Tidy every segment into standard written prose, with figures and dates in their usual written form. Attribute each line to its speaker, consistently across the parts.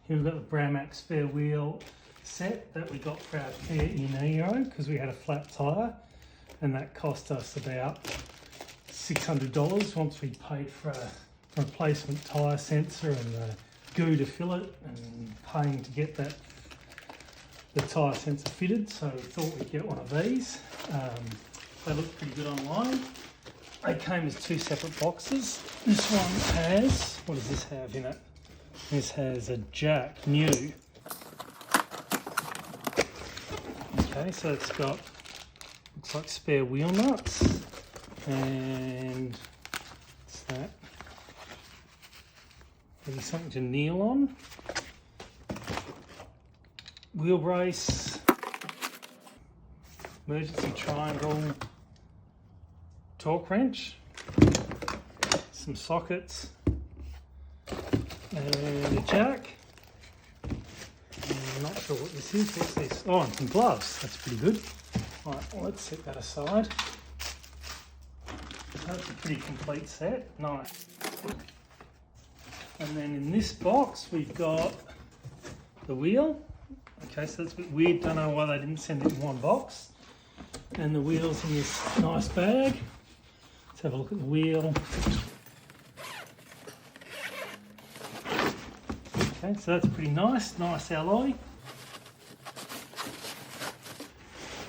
Speaker 1: Here we've got the Braumach Spare wheel set that we got for our KIA Niro because we had a flat tyre, and that cost us about $600 once we paid for a replacement tyre sensor and the goo to fill it and paying to get the tyre sensor fitted. So we thought we'd get one of these. They look pretty good online. They came as two separate boxes. This one has, what does this have in it? This has a jack, new. Okay, so it's got, looks like spare wheel nuts, and what's that? Maybe something to kneel on. Wheel brace, emergency triangle, torque wrench, some sockets, and a jack. I'm not sure what this is. What's this? Oh, and some gloves. That's pretty good. All right, well, let's set that aside. That's a pretty complete set. Nice. And then in this box, we've got the wheel. Okay, so that's a bit weird. Don't know why they didn't send it in one box. And the wheel's in this nice bag. Let's have a look at the wheel. Okay, so that's pretty nice alloy.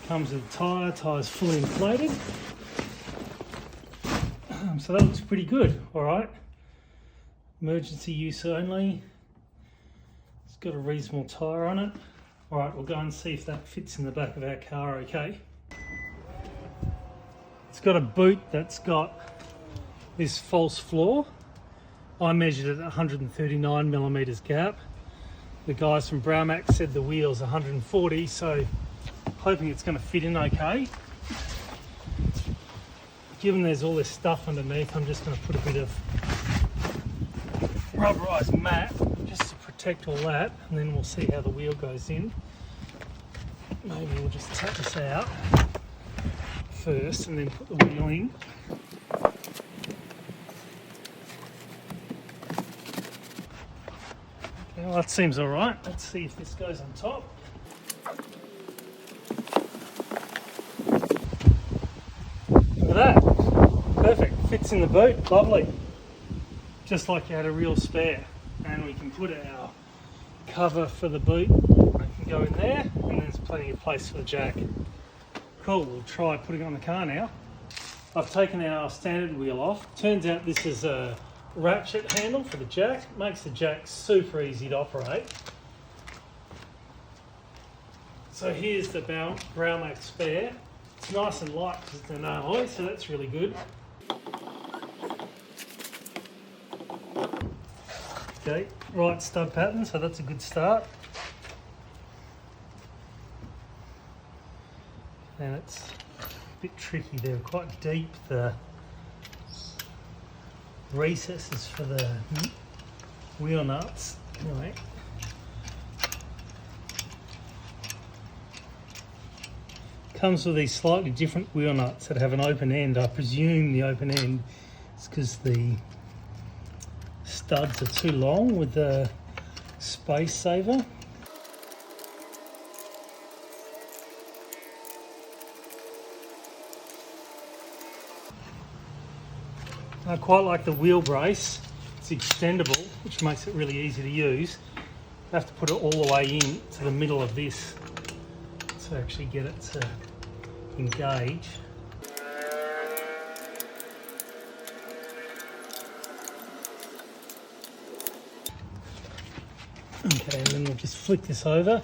Speaker 1: Comes with a tyre, tyre's fully inflated. So that looks pretty good, all right. Emergency use only. It's got a reasonable tyre on it. All right, we'll go and see if that fits in the back of our car, okay. It's got a boot that's got this false floor. I measured it at 139 millimeters gap. The guys from Braumach said the wheel's 140, so hoping it's going to fit in okay. Given there's all this stuff underneath, I'm just going to put a bit of rubberized mat just to protect all that, and then we'll see how the wheel goes in. Maybe we'll just take this out first and then put the wheel in. Okay, well, that seems all right. Let's see if this goes on top. Look at that. Perfect. Fits in the boot. Lovely. Just like you had a real spare. And we can put our cover for the boot. It can go in there, and there's plenty of place for the jack. Cool. We'll try putting it on the car now. I've taken our standard wheel off. Turns out this is a ratchet handle for the jack. It makes the jack super easy to operate. So here's the Braumach Spare. It's nice and light because it's an alloy, so that's really good. Okay, right stud pattern, so that's a good start. And it's a bit tricky, they're quite deep, the recesses for the wheel nuts. Anyway. Comes with these slightly different wheel nuts that have an open end. I presume the open end is because the studs are too long with the space saver. I quite like the wheel brace. It's extendable, which makes it really easy to use. I have to put it all the way in to the middle of this to actually get it to engage. Okay, and then we'll just flick this over.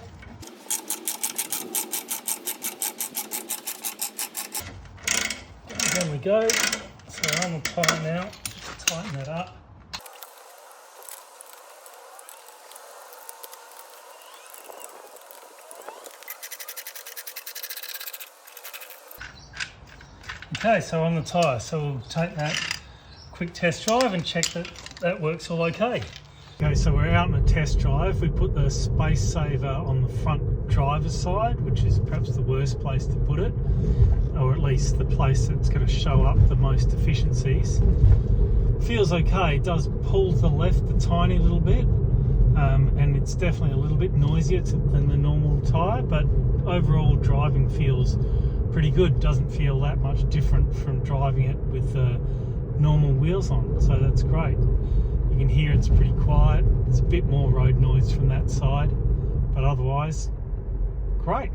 Speaker 1: There we go. So on the tyre now, just tighten that up. Okay, so on the tyre, so we'll take that quick test drive and check that that works all okay. Okay, so we're out on a test drive. We put the space saver on the front driver's side, which is perhaps the worst place to put it, or at least the place that's going to show up the most efficiencies. Feels okay. It does pull to the left a tiny little bit, and It's definitely a little bit noisier than the normal tyre, but overall driving feels pretty good. Doesn't feel that much different from driving it with the normal wheels on, so that's great. You can hear it's pretty quiet. There's a bit more road noise from that side, but otherwise, great.